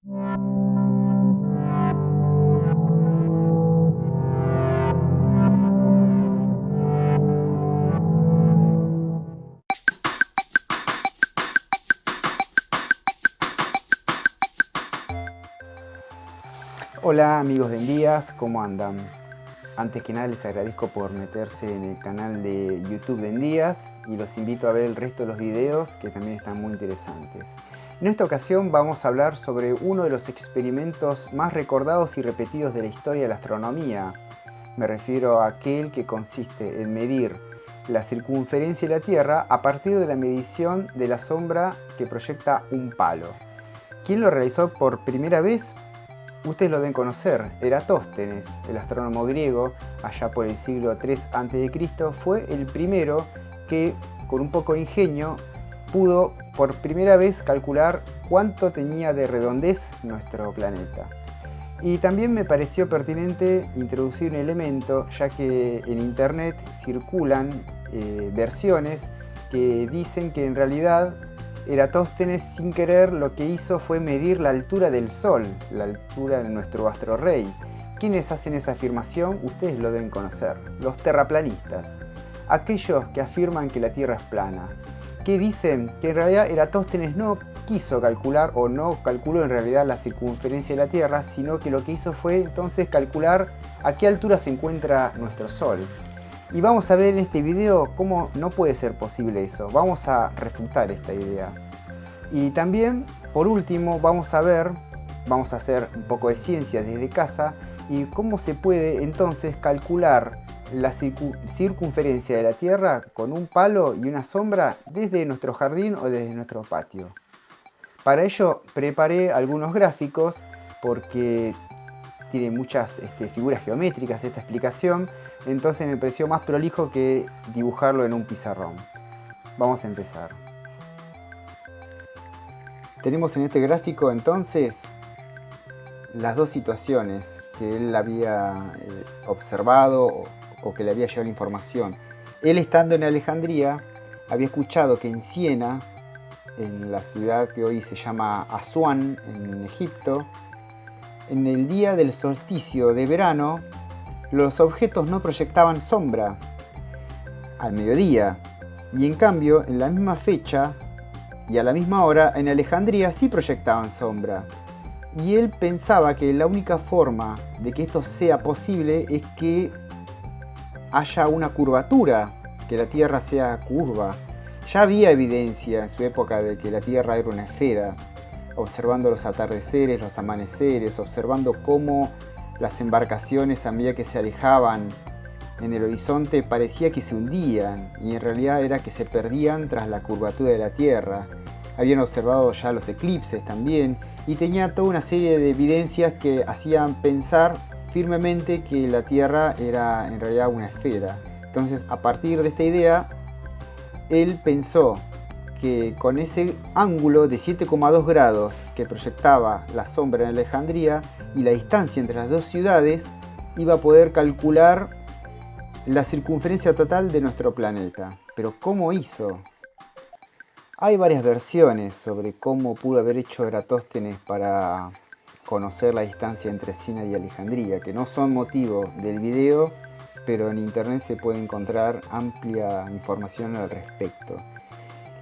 Hola amigos de Endías, ¿cómo andan? Antes que nada les agradezco por meterse en el canal de YouTube de Endías y los invito a ver el resto de los videos que también están muy interesantes. En esta ocasión vamos a hablar sobre uno de los experimentos más recordados y repetidos de la historia de la astronomía. Me refiero a aquel que consiste en medir la circunferencia de la Tierra a partir de la medición de la sombra que proyecta un palo. ¿Quién lo realizó por primera vez? Ustedes lo deben conocer, Eratóstenes, el astrónomo griego, allá por el siglo III a.C., fue el primero que, con un poco de ingenio, pudo por primera vez calcular cuánto tenía de redondez nuestro planeta. Y también me pareció pertinente introducir un elemento, ya que en internet circulan versiones que dicen que en realidad Eratóstenes, sin querer, lo que hizo fue medir la altura del Sol, la altura de nuestro astro rey. ¿Quiénes hacen esa afirmación? Ustedes lo deben conocer, los terraplanistas, aquellos que afirman que la Tierra es plana, que dicen que en realidad Eratóstenes no quiso calcular o no calculó en realidad la circunferencia de la Tierra, sino que lo que hizo fue entonces calcular a qué altura se encuentra nuestro Sol. Y vamos a ver en este video cómo no puede ser posible eso. Vamos a refutar esta idea. Y también, por último, vamos a hacer un poco de ciencia desde casa y cómo se puede entonces calcular la circunferencia de la Tierra con un palo y una sombra desde nuestro jardín o desde nuestro patio. Para ello preparé algunos gráficos porque tiene muchas figuras geométricas esta explicación, entonces me pareció más prolijo que dibujarlo en un pizarrón. Vamos a empezar. Tenemos en este gráfico entonces las dos situaciones que él había observado o que le había llegado la información. Él, estando en Alejandría, había escuchado que en Siena, en la ciudad que hoy se llama Asuán, en Egipto, en el día del solsticio de verano, los objetos no proyectaban sombra al mediodía, y en cambio, en la misma fecha y a la misma hora, en Alejandría sí proyectaban sombra. Y él pensaba que la única forma de que esto sea posible es que haya una curvatura, que la Tierra sea curva. Ya había evidencia en su época de que la Tierra era una esfera, observando los atardeceres, los amaneceres, observando cómo las embarcaciones a medida que se alejaban en el horizonte parecía que se hundían y en realidad era que se perdían tras la curvatura de la Tierra. Habían observado ya los eclipses también y tenía toda una serie de evidencias que hacían pensar firmemente que la Tierra era en realidad una esfera. Entonces, a partir de esta idea, él pensó que con ese ángulo de 7,2 grados que proyectaba la sombra en Alejandría y la distancia entre las dos ciudades, iba a poder calcular la circunferencia total de nuestro planeta. Pero ¿cómo hizo? Hay varias versiones sobre cómo pudo haber hecho Eratóstenes para conocer la distancia entre Siena y Alejandría, que no son motivo del video, pero en internet se puede encontrar amplia información al respecto.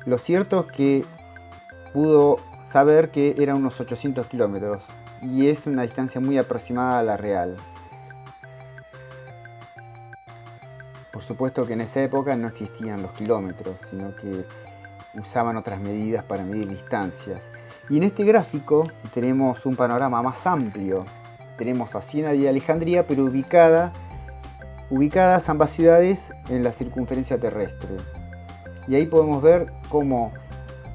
Lo cierto es que pudo saber que eran unos 800 kilómetros y es una distancia muy aproximada a la real. Por supuesto que en esa época no existían los kilómetros, sino que usaban otras medidas para medir distancias. Y en este gráfico tenemos un panorama más amplio. Tenemos a Siena y Alejandría, pero ubicadas ambas ciudades en la circunferencia terrestre. Y ahí podemos ver cómo,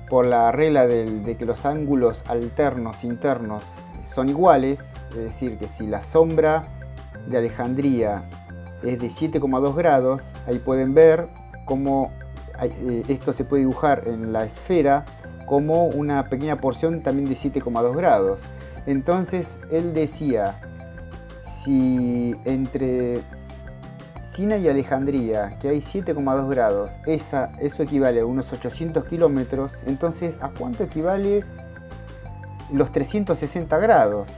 por la regla de que los ángulos alternos internos son iguales, es decir, que si la sombra de Alejandría es de 7,2 grados, ahí pueden ver cómo esto se puede dibujar en la esfera como una pequeña porción también de 7,2 grados. Entonces él decía, si entre Siena y Alejandría, que hay 7,2 grados, eso equivale a unos 800 kilómetros, entonces ¿a cuánto equivale los 360 grados.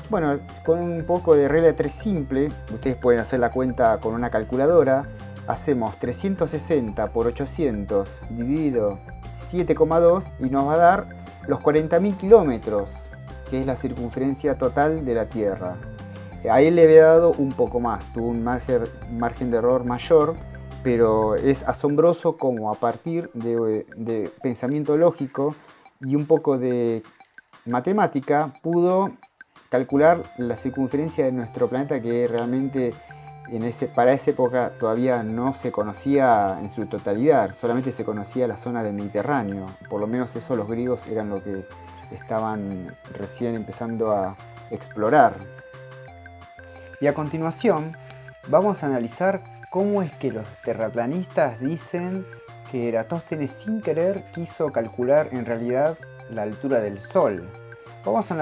Bueno, con un poco de regla de 3 simple, ustedes pueden hacer la cuenta con una calculadora. Hacemos 360 por 800 dividido 7,2 y nos va a dar los 40.000 kilómetros, que es la circunferencia total de la Tierra. A él le había dado un poco más, tuvo un margen de error mayor, pero es asombroso cómo a partir de pensamiento lógico y un poco de matemática pudo calcular la circunferencia de nuestro planeta, que realmente para esa época todavía no se conocía en su totalidad, solamente se conocía la zona del Mediterráneo. Por lo menos eso los griegos eran lo que estaban recién empezando a explorar. Y a continuación vamos a analizar cómo es que los terraplanistas dicen que Eratóstenes sin querer quiso calcular en realidad la altura del Sol. Vamos a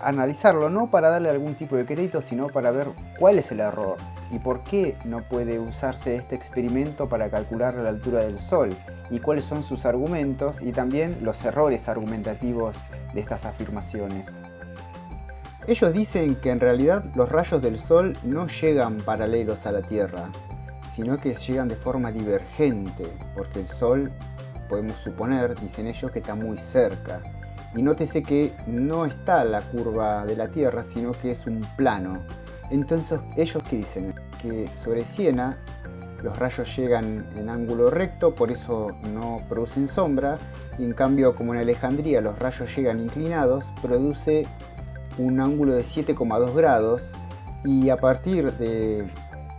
analizarlo no para darle algún tipo de crédito, sino para ver cuál es el error y por qué no puede usarse este experimento para calcular la altura del Sol y cuáles son sus argumentos y también los errores argumentativos de estas afirmaciones. Ellos dicen que en realidad los rayos del Sol no llegan paralelos a la Tierra, sino que llegan de forma divergente, porque el Sol, podemos suponer, dicen ellos, que está muy cerca. Y nótese que no está la curva de la Tierra, sino que es un plano. Entonces, ¿ellos qué dicen? Que sobre Siena los rayos llegan en ángulo recto, por eso no producen sombra. Y en cambio, como en Alejandría los rayos llegan inclinados, produce un ángulo de 7,2 grados. Y a partir de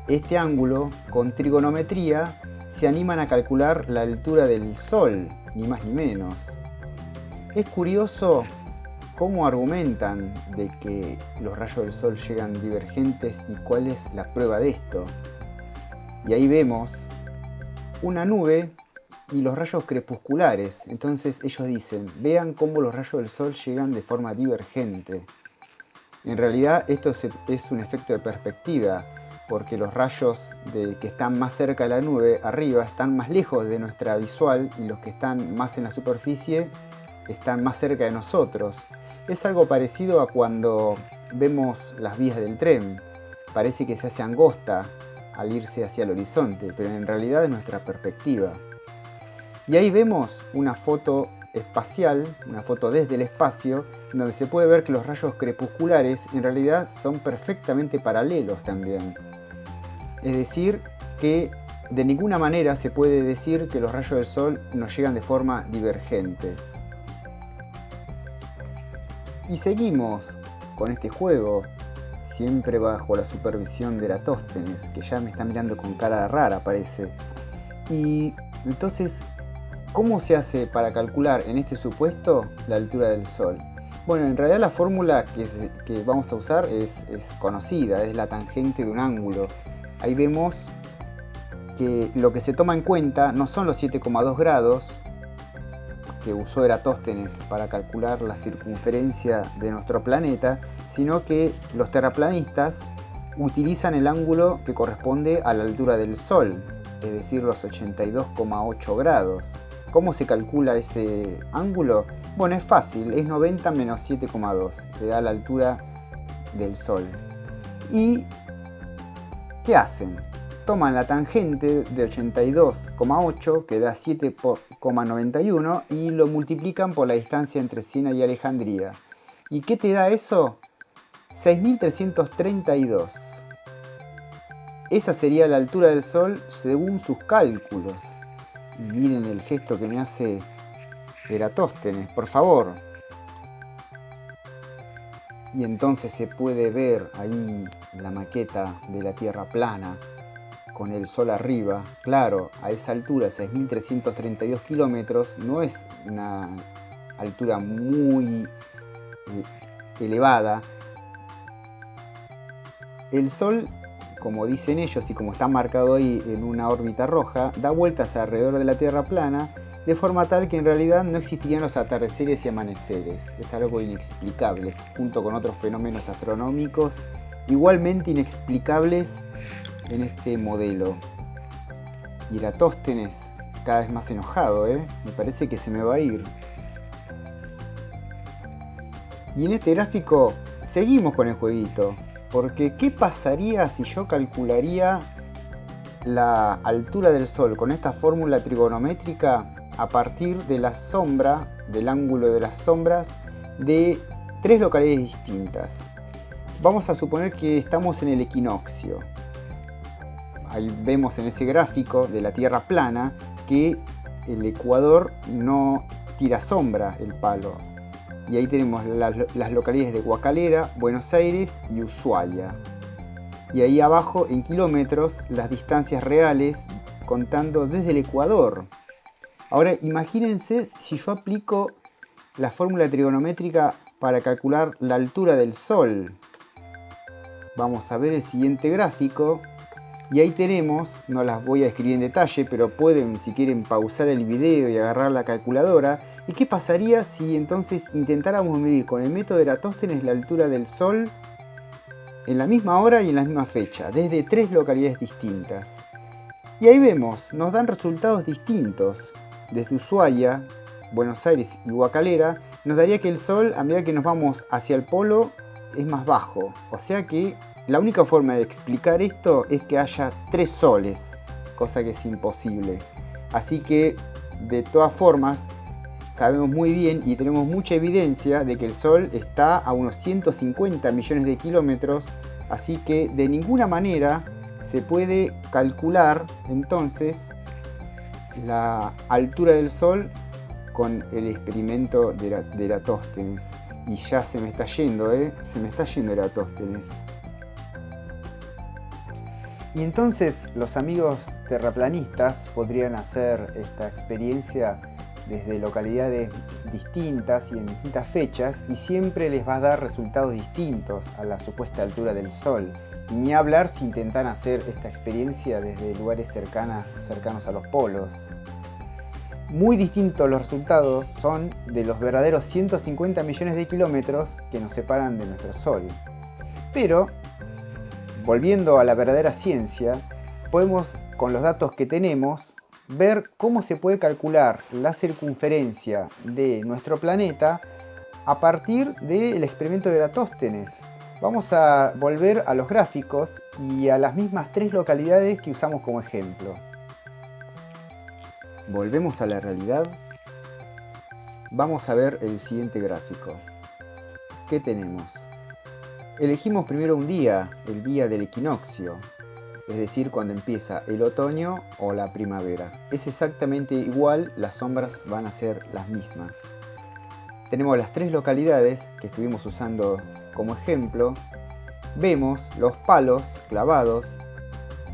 este ángulo, con trigonometría, se animan a calcular la altura del Sol, ni más ni menos. Es curioso cómo argumentan de que los rayos del Sol llegan divergentes y cuál es la prueba de esto. Y ahí vemos una nube y los rayos crepusculares. Entonces ellos dicen, vean cómo los rayos del Sol llegan de forma divergente. En realidad esto es un efecto de perspectiva, porque los rayos que están más cerca de la nube, arriba, están más lejos de nuestra visual y los que están más en la superficie están más cerca de nosotros. Es algo parecido a cuando vemos las vías del tren. Parece que se hace angosta al irse hacia el horizonte, pero en realidad es nuestra perspectiva. Y ahí vemos una foto espacial, una foto desde el espacio, donde se puede ver que los rayos crepusculares en realidad son perfectamente paralelos también. Es decir, que de ninguna manera se puede decir que los rayos del Sol nos llegan de forma divergente. Y seguimos con este juego, siempre bajo la supervisión de Eratóstenes, que ya me está mirando con cara rara parece. Y entonces, ¿cómo se hace para calcular en este supuesto la altura del Sol? Bueno, en realidad la fórmula que vamos a usar es conocida, es la tangente de un ángulo. Ahí vemos que lo que se toma en cuenta no son los 7,2 grados que usó Eratóstenes para calcular la circunferencia de nuestro planeta, sino que los terraplanistas utilizan el ángulo que corresponde a la altura del Sol, es decir, los 82,8 grados. ¿Cómo se calcula ese ángulo? Bueno, es fácil, es 90 menos 7,2, te da la altura del Sol. ¿Y qué hacen? Toman la tangente de 82,8, que da 7,91, y lo multiplican por la distancia entre Siena y Alejandría. ¿Y qué te da eso? 6.332. Esa sería la altura del Sol según sus cálculos. Y miren el gesto que me hace Eratóstenes, por favor. Y entonces se puede ver ahí la maqueta de la Tierra plana, con el Sol arriba. Claro, a esa altura, 6.332 kilómetros, no es una altura muy elevada. El Sol, como dicen ellos y como está marcado ahí en una órbita roja, da vueltas alrededor de la Tierra plana, de forma tal que en realidad no existirían los atardeceres y amaneceres. Es algo inexplicable, junto con otros fenómenos astronómicos igualmente inexplicables en este modelo. Y Eratóstenes cada vez más enojado, me parece que se me va a ir. Y en este gráfico seguimos con el jueguito, porque ¿qué pasaría si yo calcularía la altura del Sol con esta fórmula trigonométrica a partir de la sombra, del ángulo de las sombras de 3 localidades distintas? Vamos a suponer que estamos en el equinoccio. Ahí vemos en ese gráfico de la Tierra plana que el ecuador no tira sombra el palo. Y ahí tenemos las localidades de Guacalera, Buenos Aires y Ushuaia. Y ahí abajo en kilómetros las distancias reales contando desde el ecuador. Ahora imagínense si yo aplico la fórmula trigonométrica para calcular la altura del Sol. Vamos a ver el siguiente gráfico. Y ahí tenemos, no las voy a escribir en detalle, pero pueden, si quieren, pausar el video y agarrar la calculadora. ¿Y qué pasaría si entonces intentáramos medir con el método de Eratóstenes la altura del Sol en la misma hora y en la misma fecha, desde 3 localidades distintas? Y ahí vemos, nos dan resultados distintos. Desde Ushuaia, Buenos Aires y Guacalera, nos daría que el Sol, a medida que nos vamos hacia el polo, es más bajo. O sea que la única forma de explicar esto es que haya 3 soles, cosa que es imposible. Así que, de todas formas, sabemos muy bien y tenemos mucha evidencia de que el Sol está a unos 150 millones de kilómetros, así que de ninguna manera se puede calcular entonces la altura del Sol con el experimento de Eratóstenes. Y ya se me está yendo, se me está yendo Eratóstenes. Y entonces los amigos terraplanistas podrían hacer esta experiencia desde localidades distintas y en distintas fechas, y siempre les va a dar resultados distintos a la supuesta altura del Sol. Ni hablar si intentan hacer esta experiencia desde lugares cercanos a los polos. Muy distintos los resultados son de los verdaderos 150 millones de kilómetros que nos separan de nuestro Sol. Pero, volviendo a la verdadera ciencia, podemos, con los datos que tenemos, ver cómo se puede calcular la circunferencia de nuestro planeta a partir del experimento de Eratóstenes. Vamos a volver a los gráficos y a las mismas 3 localidades que usamos como ejemplo. Volvemos a la realidad. Vamos a ver el siguiente gráfico. ¿Qué tenemos? Elegimos primero un día, el día del equinoccio, es decir, cuando empieza el otoño o la primavera. Es exactamente igual, las sombras van a ser las mismas. Tenemos las 3 localidades que estuvimos usando como ejemplo. Vemos los palos clavados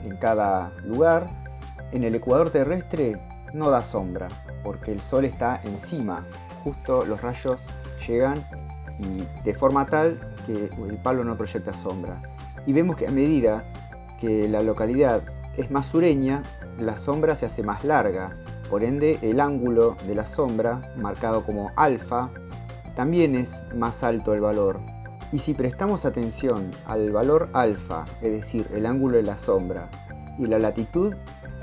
en cada lugar. En el ecuador terrestre no da sombra, porque el Sol está encima. Justo los rayos llegan y de forma tal que el palo no proyecta sombra. Y vemos que a medida que la localidad es más sureña, la sombra se hace más larga. Por ende, el ángulo de la sombra, marcado como alfa, también es más alto el valor. Y si prestamos atención al valor alfa, es decir, el ángulo de la sombra, y la latitud,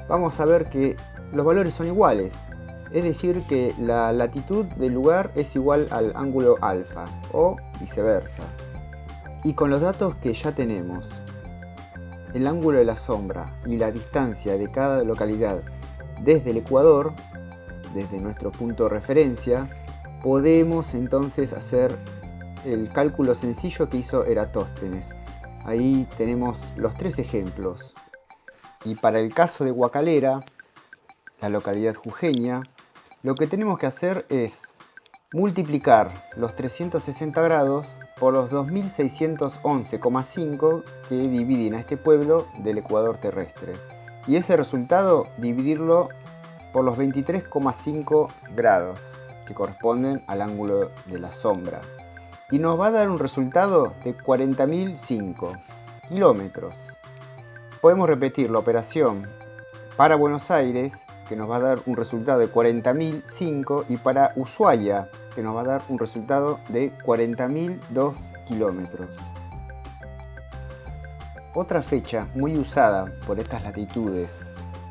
vamos a ver que los valores son iguales. Es decir, que la latitud del lugar es igual al ángulo alfa, o viceversa. Y con los datos que ya tenemos, el ángulo de la sombra y la distancia de cada localidad desde el ecuador, desde nuestro punto de referencia, podemos entonces hacer el cálculo sencillo que hizo Eratóstenes. Ahí tenemos los 3 ejemplos. Y para el caso de Guacalera, la localidad jujeña, lo que tenemos que hacer es multiplicar los 360 grados por los 2611,5 que dividen a este pueblo del ecuador terrestre. Y ese resultado dividirlo por los 23,5 grados que corresponden al ángulo de la sombra. Y nos va a dar un resultado de 40.005 kilómetros. Podemos repetir la operación para Buenos Aires, que nos va a dar un resultado de 40.005, y para Ushuaia, que nos va a dar un resultado de 40.002 kilómetros. Otra fecha muy usada por estas latitudes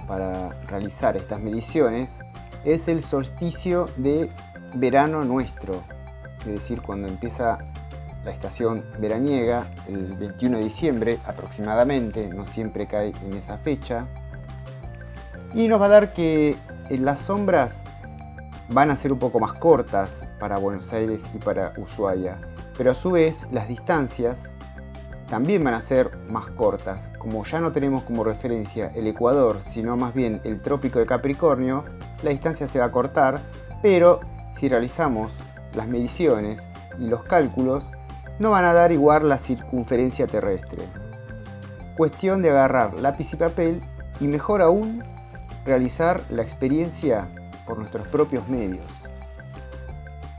para realizar estas mediciones es el solsticio de verano nuestro, es decir, cuando empieza la estación veraniega, el 21 de diciembre aproximadamente, no siempre cae en esa fecha. Y nos va a dar que las sombras van a ser un poco más cortas para Buenos Aires y para Ushuaia, pero a su vez las distancias también van a ser más cortas. Como ya no tenemos como referencia el Ecuador, sino más bien el Trópico de Capricornio, la distancia se va a cortar, pero si realizamos las mediciones y los cálculos, no van a dar igual la circunferencia terrestre. Cuestión de agarrar lápiz y papel y, mejor aún, realizar la experiencia por nuestros propios medios.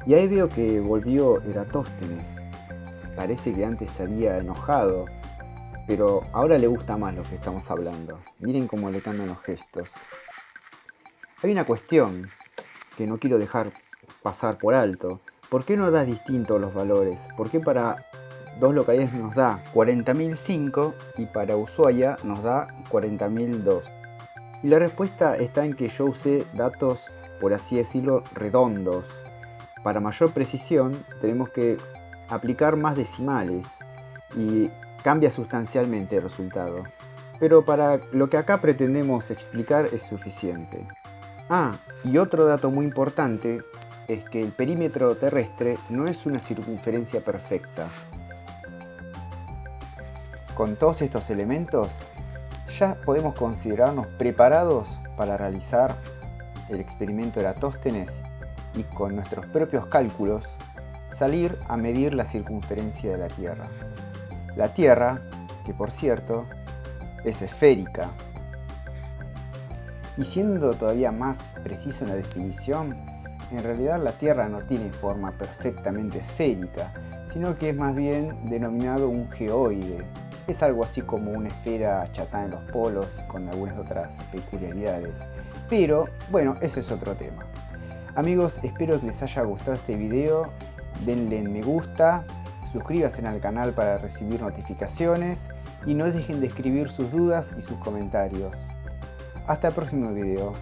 Y ahí veo que volvió Eratóstenes. Parece que antes se había enojado, pero ahora le gusta más lo que estamos hablando. Miren cómo le cambian los gestos. Hay una cuestión que no quiero dejar pasar por alto. ¿Por qué no das distintos los valores? ¿Por qué para dos localidades nos da 40.005 y para Ushuaia nos da 40.002? Y la respuesta está en que yo usé datos, por así decirlo, redondos. Para mayor precisión tenemos que aplicar más decimales y cambia sustancialmente el resultado. Pero para lo que acá pretendemos explicar es suficiente. Y otro dato muy importante es que el perímetro terrestre no es una circunferencia perfecta. Con todos estos elementos, ya podemos considerarnos preparados para realizar el experimento de Eratóstenes y con nuestros propios cálculos salir a medir la circunferencia de la Tierra. La Tierra, que por cierto, es esférica. Y siendo todavía más preciso en la definición, en realidad la Tierra no tiene forma perfectamente esférica, sino que es más bien denominado un geoide. Es algo así como una esfera achatada en los polos con algunas otras peculiaridades. Pero bueno, ese es otro tema. Amigos, espero que les haya gustado este video. Denle en me gusta, suscríbanse al canal para recibir notificaciones y no dejen de escribir sus dudas y sus comentarios. Hasta el próximo video.